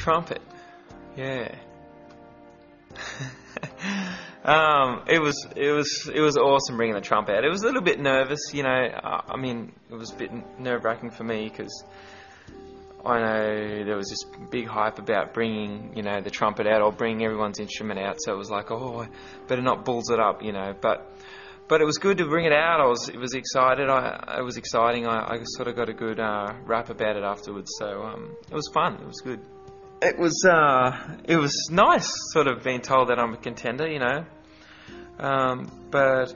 Trumpet, yeah. It was awesome bringing the trumpet out. It was a little bit nervous, you know. I mean, it was a bit nerve-wracking for me because I know there was this big hype about bringing, you know, the trumpet out or bringing everyone's instrument out. So it was like, oh, I better not balls it up, you know. But it was good to bring it out. It was excited. It was exciting. I sort of got a good rap about it afterwards. So it was fun. It was good. It was nice, sort of being told that I'm a contender, you know. But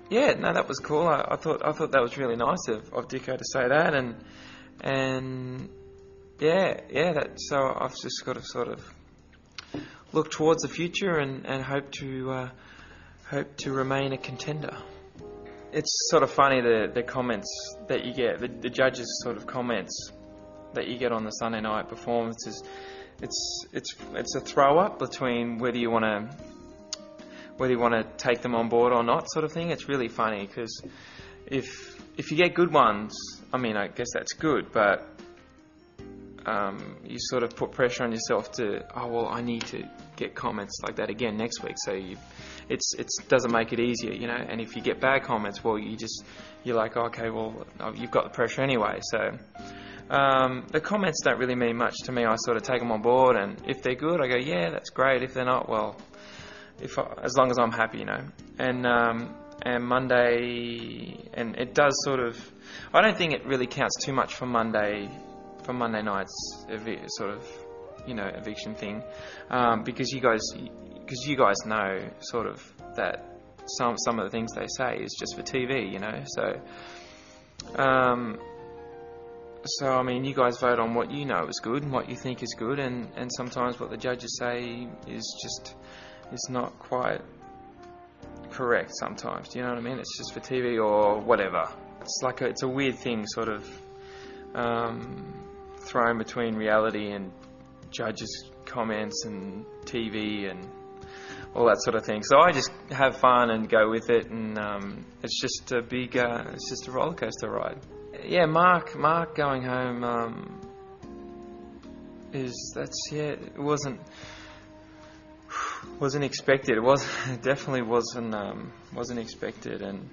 yeah, no, that was cool. I thought that was really nice of Dicko to say that, and yeah. So I've just got to sort of look towards the future and hope to remain a contender. It's sort of funny the comments that you get, the judges' sort of comments that you get on the Sunday night performances. It's a throw up between whether you want to take them on board or not, sort of thing. It's really funny because if you get good ones, I mean, I guess that's good, but you sort of put pressure on yourself to, oh well, I need to get comments like that again next week. So it doesn't make it easier, you know. And if you get bad comments, well, you're like, okay, well, you've got the pressure anyway. So the comments don't really mean much to me. I sort of take them on board, and if they're good, I go, yeah, that's great. If they're not, well, as long as I'm happy, you know. And Monday, and it does sort of, I don't think it really counts too much for Monday night's sort of, you know, eviction thing, because you guys know sort of that some of the things they say is just for TV, you know. So I mean, you guys vote on what you know is good and what you think is good, and sometimes what the judges say is not quite correct sometimes. Do you know what I mean? It's just for TV or whatever. It's a weird thing, sort of thrown between reality and judges' comments and TV and all that sort of thing. So I just have fun and go with it, and it's just a big, it's just a roller coaster ride. Yeah, Mark going home it wasn't expected. It definitely wasn't expected, and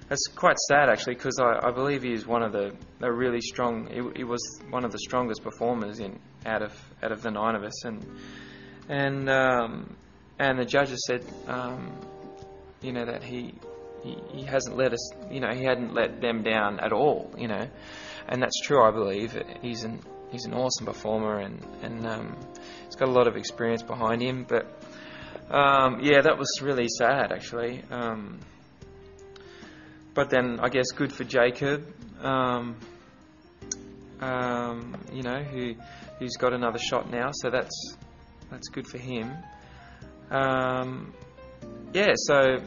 that's quite sad actually, because I believe he is one of the really strong. He was one of the strongest performers out of the nine of us, and the judges said, you know, that he hasn't let us, you know, he hadn't let them down at all, you know, and that's true. I believe he's an awesome performer, and he's got a lot of experience behind him. But yeah, that was really sad actually. But then I guess good for Jacob, you know, who's got another shot now, so that's good for him. Yeah, so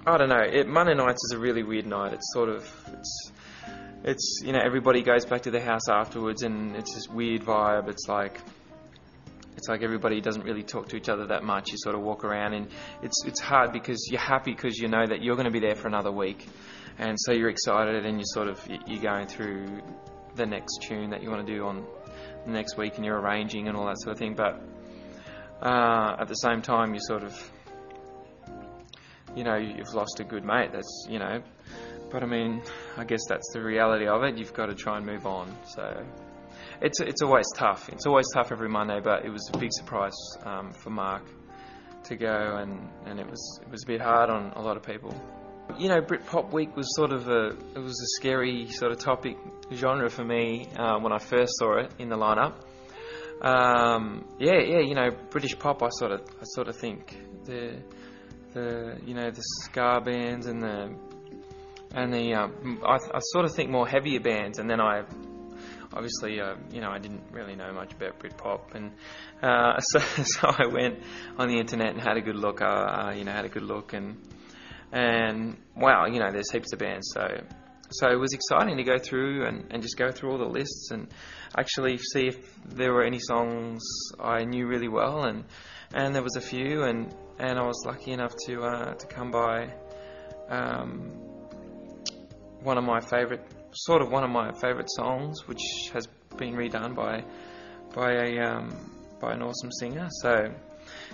I don't know. Monday nights is a really weird night. It's sort of, it's you know, everybody goes back to their house afterwards, and it's this weird vibe. It's like everybody doesn't really talk to each other that much. You sort of walk around, and it's hard because you're happy because you know that you're going to be there for another week, and so you're excited, and you're going through the next tune that you want to do on the next week, and you're arranging and all that sort of thing. But at the same time, you sort of, you know, you've lost a good mate. That's, you know, but I mean, I guess that's the reality of it. You've got to try and move on. So it's always tough. It's always tough every Monday, but it was a big surprise for Mark to go, and it was a bit hard on a lot of people. You know, Britpop Week was sort of a scary sort of topic genre for me when I first saw it in the lineup. Yeah, you know, British pop. I sort of think the you know, the ska bands and I sort of think more heavier bands, and then I obviously you know, I didn't really know much about Britpop, and so I went on the internet and had a good look. You know, had a good look, and wow, you know, there's heaps of bands. So it was exciting to go through and just go through all the lists and actually see if there were any songs I knew really well, and there was a few, and I was lucky enough to come by one of my favourite songs, which has been redone by by an awesome singer. So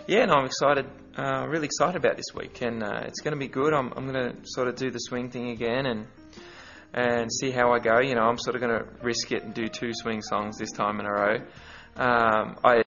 yeah, no, I'm excited, really excited about this week, and it's going to be good. I'm going to sort of do the swing thing again and see how I go. You know, I'm sort of going to risk it and do 2 swing songs this time in a row. I